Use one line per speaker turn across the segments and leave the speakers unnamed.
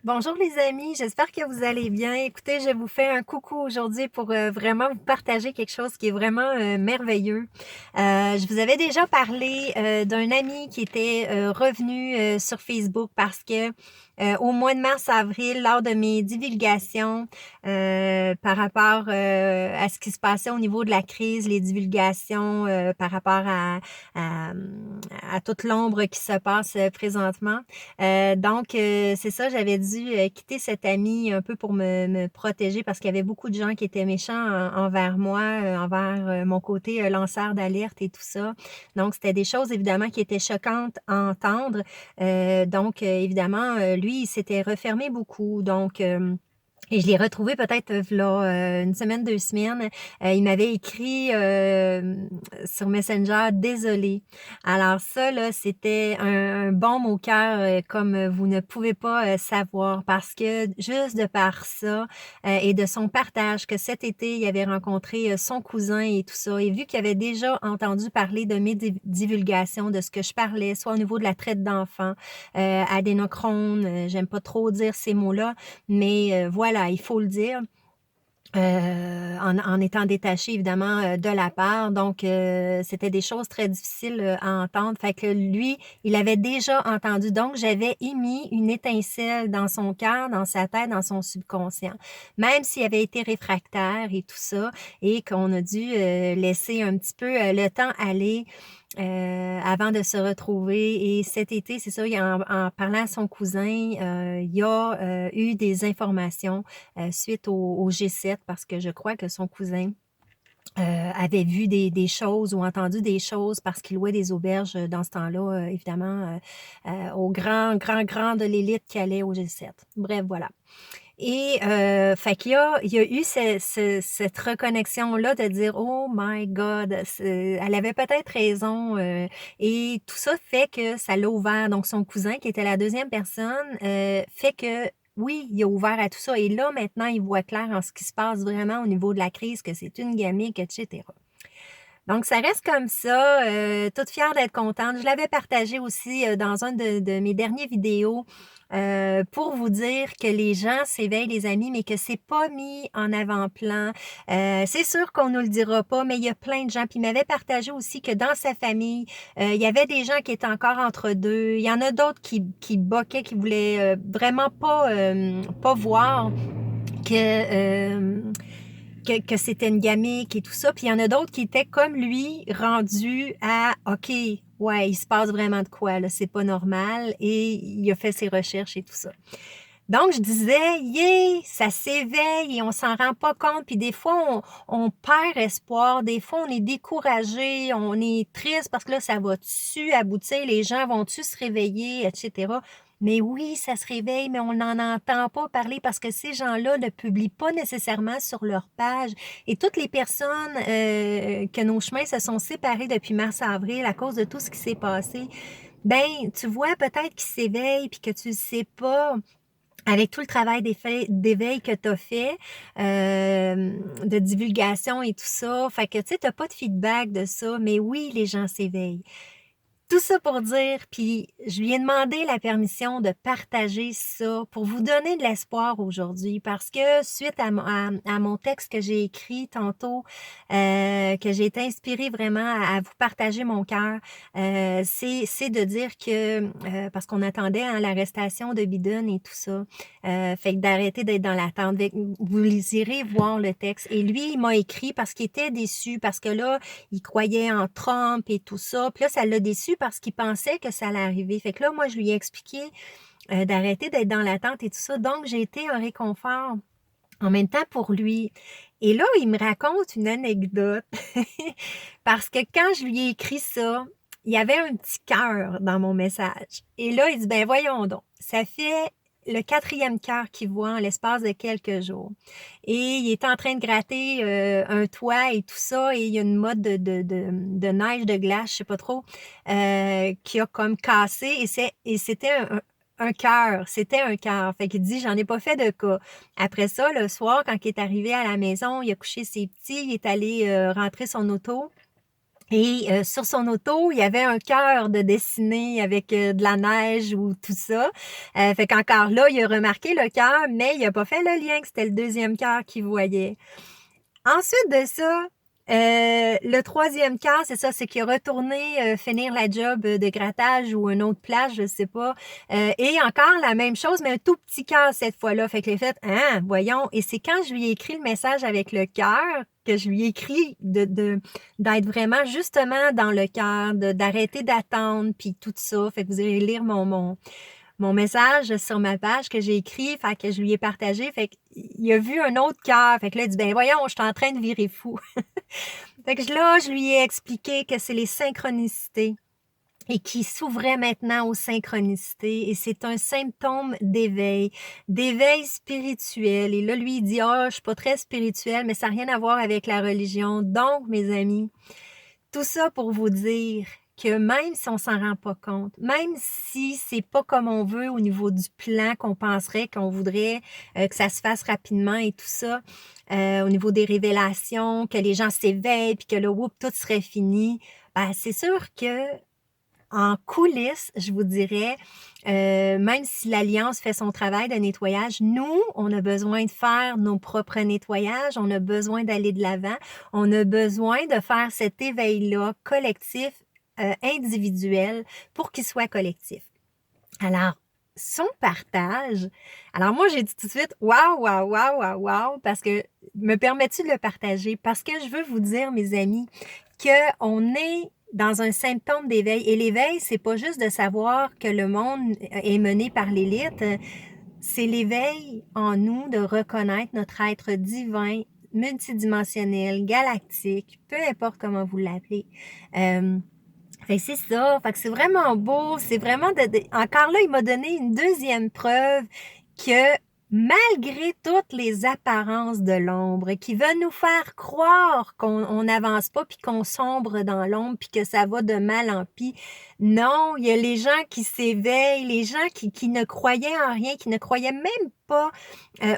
Bonjour les amis, j'espère que vous allez bien. Écoutez, je vous fais un coucou aujourd'hui pour vraiment vous partager quelque chose qui est vraiment merveilleux. Je vous avais déjà parlé d'un ami qui était revenu sur Facebook parce que au mois de mars-avril, lors de mes divulgations par rapport à ce qui se passait au niveau de la crise, les divulgations par rapport à, à toute l'ombre qui se passe présentement. Donc, c'est ça, j'avais dû quitter cet ami un peu pour me protéger parce qu'il y avait beaucoup de gens qui étaient méchants envers moi, envers mon côté lanceur d'alerte et tout ça. Donc, c'était des choses évidemment qui étaient choquantes à entendre. Donc, évidemment, lui, il s'était refermé beaucoup. Donc, et je l'ai retrouvé peut-être v'là une semaine, 2 semaines. Il m'avait écrit sur Messenger: «Désolé». Alors ça là, c'était un baume au cœur, comme vous ne pouvez pas savoir parce que juste de par ça, et de son partage que cet été, il avait rencontré son cousin et tout ça et vu qu'il avait déjà entendu parler de mes divulgations, de ce que je parlais, soit au niveau de la traite d'enfants, adénochrone, j'aime pas trop dire ces mots-là, mais voilà, il faut le dire. En étant détaché évidemment de la part. Donc, c'était des choses très difficiles à entendre. Fait que lui, il avait déjà entendu. Donc, j'avais émis une étincelle dans son cœur, dans sa tête, dans son subconscient. Même s'il avait été réfractaire et tout ça, et qu'on a dû laisser un petit peu le temps aller avant de se retrouver. Et cet été, c'est ça, en parlant à son cousin, il y a eu des informations suite au G7 parce que je crois que son cousin avait vu des choses ou entendu des choses parce qu'il louait des auberges dans ce temps-là, évidemment, au grand de l'élite qui allait au G7. Bref, voilà. Et fait qu'il y a eu cette reconnexion-là de dire: «Oh my God, elle avait peut-être raison», et tout ça fait que ça l'a ouvert. Donc son cousin, qui était la deuxième personne, fait que oui, il a ouvert à tout ça et là, maintenant, il voit clair en ce qui se passe vraiment au niveau de la crise, que c'est une gimmick et cetera. Donc ça reste comme ça, toute fière d'être contente. Je l'avais partagé aussi, dans un de mes derniers vidéos, pour vous dire que les gens s'éveillent, les amis, mais que c'est pas mis en avant-plan. C'est sûr qu'on nous le dira pas, mais il y a plein de gens. Puis il m'avait partagé aussi que dans sa famille, il y avait des gens qui étaient encore entre deux. Il y en a d'autres qui boquaient, qui voulaient, vraiment pas voir que, que c'était une gamique et tout ça. Puis il y en a d'autres qui étaient comme lui, rendus à OK, ouais, il se passe vraiment de quoi, là, c'est pas normal. Et il a fait ses recherches et tout ça. Donc, je disais, yeah, ça s'éveille et on s'en rend pas compte. Puis des fois, on perd espoir. Des fois, on est découragé, on est triste parce que là, ça va-tu aboutir? Les gens vont-tu se réveiller, etc. Mais oui, ça se réveille, mais on n'en entend pas parler parce que ces gens-là ne publient pas nécessairement sur leur page. Et toutes les personnes que nos chemins se sont séparés depuis mars-avril à cause de tout ce qui s'est passé, ben, tu vois peut-être qu'ils s'éveillent puis que tu ne sais pas avec tout le travail d'éveil que tu as fait, de divulgation et tout ça. Fait que, tu sais, tu as pas de feedback de ça, mais oui, les gens s'éveillent. Tout ça pour dire, puis je lui ai demandé la permission de partager ça pour vous donner de l'espoir aujourd'hui parce que suite à mon texte que j'ai écrit tantôt, que j'ai été inspirée vraiment à vous partager mon cœur, c'est de dire que, parce qu'on attendait hein, l'arrestation de Biden et tout ça, fait que d'arrêter d'être dans l'attente. Vous irez voir le texte. Et lui, il m'a écrit parce qu'il était déçu, parce que là, il croyait en Trump et tout ça. Puis là, ça l'a déçu parce qu'il pensait que ça allait arriver. Fait que là, moi, je lui ai expliqué d'arrêter d'être dans l'attente et tout ça. Donc, j'ai été un réconfort en même temps pour lui. Et là, il me raconte une anecdote parce que quand je lui ai écrit ça, il y avait un petit cœur dans mon message. Et là, il dit, ben voyons donc, ça fait le quatrième cœur qu'il voit en l'espace de quelques jours. Et il est en train de gratter un toit et tout ça, et il y a une mode de neige, de glace, je sais pas trop, qui a comme cassé, et c'était un cœur, c'était un cœur. Fait qu'il dit, j'en ai pas fait de cas. Après ça, le soir, quand il est arrivé à la maison, il a couché ses petits, il est allé rentrer son auto. Et sur son auto, il y avait un cœur de dessiné avec de la neige ou tout ça. Fait qu'encore là, il a remarqué le cœur, mais il a pas fait le lien que c'était le deuxième cœur qu'il voyait. Ensuite de ça, le troisième cas, c'est ça, c'est qu'il est retourné finir la job de grattage ou une autre plage, je sais pas. Et encore la même chose, mais un tout petit cœur cette fois-là. Fait que j'ai fait, hein, voyons. Et c'est quand je lui ai écrit le message avec le cœur que je lui ai écrit d'être vraiment justement dans le cœur, d'arrêter d'attendre, puis tout ça. Fait que vous allez lire mon message sur ma page que j'ai écrit, fait que je lui ai partagé, fait qu'il a vu un autre cœur, fait que là, il dit, ben voyons, je suis en train de virer fou. Fait que là, je lui ai expliqué que c'est les synchronicités et qui s'ouvrait maintenant aux synchronicités et c'est un symptôme d'éveil spirituel. Et là, lui, il dit, ah, je suis pas très spirituel, mais ça n'a rien à voir avec la religion. Donc, mes amis, tout ça pour vous dire que même si on s'en rend pas compte, même si c'est pas comme on veut au niveau du plan qu'on penserait, qu'on voudrait que ça se fasse rapidement et tout ça, au niveau des révélations, que les gens s'éveillent puis que là, whoop, tout serait fini, ben, c'est sûr que en coulisses, je vous dirais, même si l'Alliance fait son travail de nettoyage, nous, on a besoin de faire nos propres nettoyages, on a besoin d'aller de l'avant, on a besoin de faire cet éveil-là collectif, individuel, pour qu'il soit collectif. Alors, son partage, alors moi j'ai dit tout de suite, waouh, waouh, waouh, waouh, waouh, parce que, me permets-tu de le partager? Parce que je veux vous dire, mes amis, qu'on est dans un symptôme d'éveil. Et l'éveil, c'est pas juste de savoir que le monde est mené par l'élite, c'est l'éveil en nous de reconnaître notre être divin, multidimensionnel, galactique, peu importe comment vous l'appelez. Fait que c'est ça, fait que c'est vraiment beau, c'est vraiment encore là, il m'a donné une deuxième preuve que malgré toutes les apparences de l'ombre qui veulent nous faire croire qu'on n'avance pas puis qu'on sombre dans l'ombre puis que ça va de mal en pis, non, il y a les gens qui s'éveillent, les gens qui ne croyaient en rien, qui ne croyaient même pas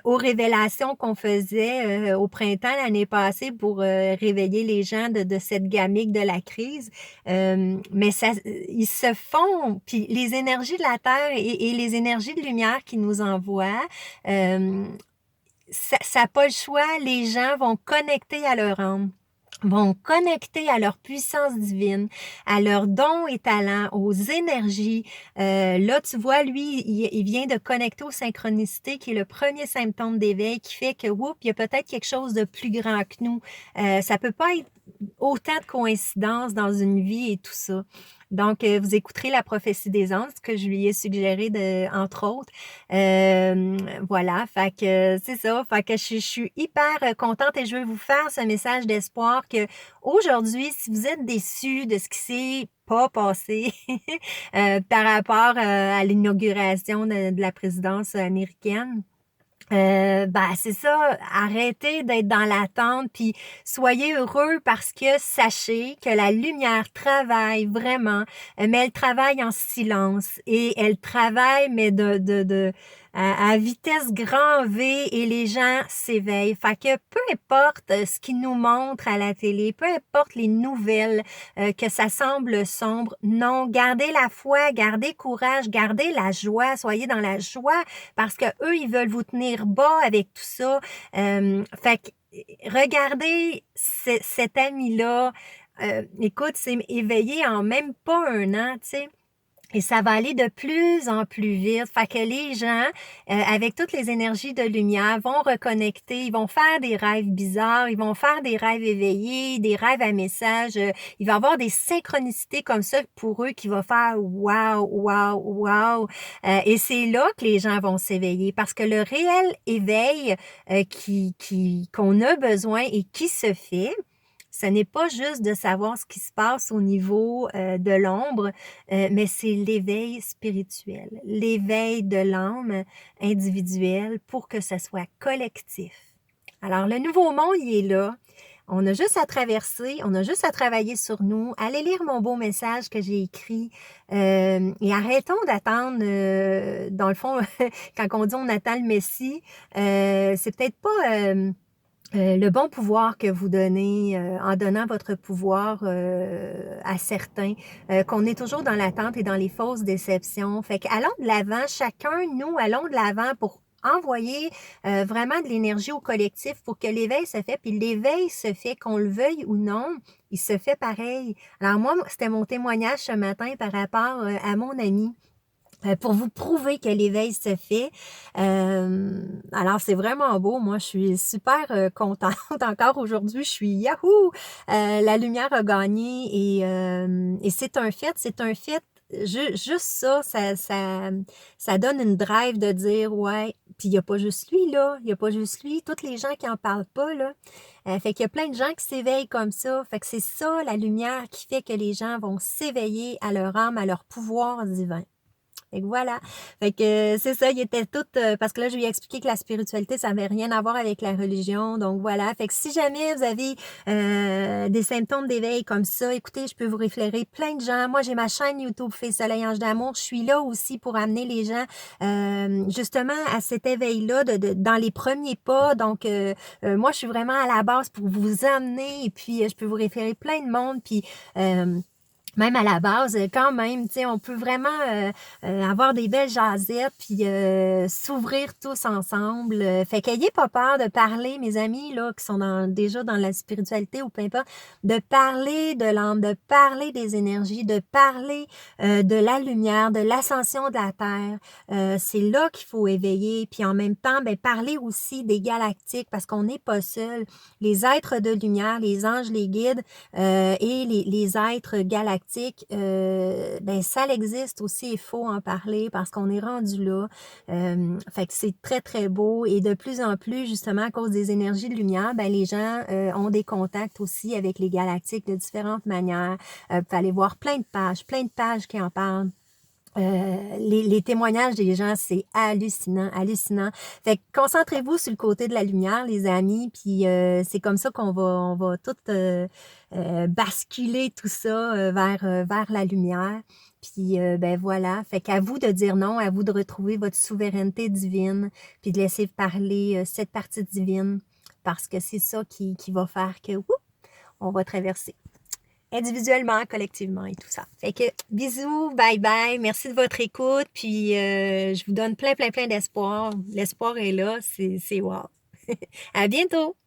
aux révélations qu'on faisait au printemps l'année passée pour réveiller les gens de cette gamique de la crise. Mais ça, ils se font, puis les énergies de la Terre et les énergies de lumière qui nous envoient, ça n'a pas le choix, les gens vont connecter à leur âme, vont connecter à leur puissance divine, à leurs dons et talents, aux énergies. Là, tu vois, lui, il vient de connecter aux synchronicités, qui est le premier symptôme d'éveil, qui fait que, oups, il y a peut-être quelque chose de plus grand que nous. Ça peut pas être autant de coïncidences dans une vie et tout ça. Donc, vous écouterez la prophétie des anges, que je lui ai suggéré, entre autres. Voilà, fait que c'est ça. Fait que je suis hyper contente et je veux vous faire ce message d'espoir que aujourd'hui, si vous êtes déçus de ce qui s'est pas passé par rapport à l'inauguration de la présidence américaine, c'est ça, arrêtez d'être dans l'attente, puis soyez heureux parce que sachez que la lumière travaille vraiment, mais elle travaille en silence et elle travaille, mais à vitesse grand V et les gens s'éveillent. Fait que peu importe ce qu'ils nous montrent à la télé, peu importe les nouvelles, que ça semble sombre, non, gardez la foi, gardez courage, gardez la joie, soyez dans la joie parce que eux, ils veulent vous tenir bas avec tout ça. Fait que regardez cet ami-là, écoute, c'est éveillé en même pas un an, tu sais. Et ça va aller de plus en plus vite. Fait que les gens, avec toutes les énergies de lumière, vont reconnecter, ils vont faire des rêves bizarres, ils vont faire des rêves éveillés, des rêves à message. Il va y avoir des synchronicités comme ça pour eux qui vont faire wow, wow, wow. Et c'est là que les gens vont s'éveiller parce que le réel éveil qu'on a besoin et qui se fait, ce n'est pas juste de savoir ce qui se passe au niveau de l'ombre, mais c'est l'éveil spirituel, l'éveil de l'âme individuelle pour que ce soit collectif. Alors, le nouveau monde, il est là. On a juste à traverser, on a juste à travailler sur nous. Allez lire mon beau message que j'ai écrit et arrêtons d'attendre, dans le fond, quand on dit on attend le Messie, c'est peut-être pas... le bon pouvoir que vous donnez, en donnant votre pouvoir, à certains, qu'on est toujours dans l'attente et dans les fausses déceptions. Fait qu'allons de l'avant, chacun, nous, allons de l'avant pour envoyer, vraiment de l'énergie au collectif pour que l'éveil se fait. Puis l'éveil se fait, qu'on le veuille ou non, il se fait pareil. Alors moi, c'était mon témoignage ce matin par rapport, à mon ami. Pour vous prouver que l'éveil se fait. Alors c'est vraiment beau. Moi, je suis super, contente encore aujourd'hui. Je suis yahoo! La lumière a gagné et c'est un fait, c'est un fait. Juste ça, ça donne une drive de dire: «Ouais», puis il y a pas juste lui, là, il y a pas juste lui, toutes les gens qui en parlent pas, là. Fait qu'il y a plein de gens qui s'éveillent comme ça. Fait que c'est ça la lumière qui fait que les gens vont s'éveiller à leur âme, à leur pouvoir divin. Fait que voilà. Fait que c'est ça, il était tout, parce que là, je lui ai expliqué que la spiritualité, ça avait rien à voir avec la religion. Donc voilà. Fait que si jamais vous avez des symptômes d'éveil comme ça, écoutez, je peux vous référer plein de gens. Moi, j'ai ma chaîne YouTube Fée Soleil Ange d'amour. Je suis là aussi pour amener les gens justement à cet éveil-là dans les premiers pas. Donc, moi, je suis vraiment à la base pour vous amener et puis je peux vous référer plein de monde. Puis même à la base, quand même, tu sais, on peut vraiment avoir des belles jasettes, puis s'ouvrir tous ensemble. Fait qu'ayez pas peur de parler, mes amis, là, qui sont déjà dans la spiritualité ou peu importe, de parler de l'âme, de parler des énergies, de parler de la lumière, de l'ascension de la Terre. C'est là qu'il faut éveiller. Puis en même temps, ben, parler aussi des galactiques, parce qu'on n'est pas seul. Les êtres de lumière, les anges, les guides et les êtres galactiques, ben ça existe aussi, il faut en parler parce qu'on est rendu là. Fait que c'est très, très beau et de plus en plus, justement, à cause des énergies de lumière, ben les gens ont des contacts aussi avec les galactiques de différentes manières. Vous pouvez aller voir plein de pages qui en parlent. Les témoignages des gens, c'est hallucinant, hallucinant. Fait que concentrez-vous sur le côté de la lumière, les amis, puis c'est comme ça on va tout basculer tout ça vers la lumière. Puis ben voilà, fait qu'à vous de dire non, à vous de retrouver votre souveraineté divine, puis de laisser parler cette partie divine, parce que c'est ça qui va faire que on va traverser individuellement, collectivement et tout ça. Fait que bisous, bye bye, merci de votre écoute, puis je vous donne plein d'espoir. L'espoir est là, c'est wow. À bientôt!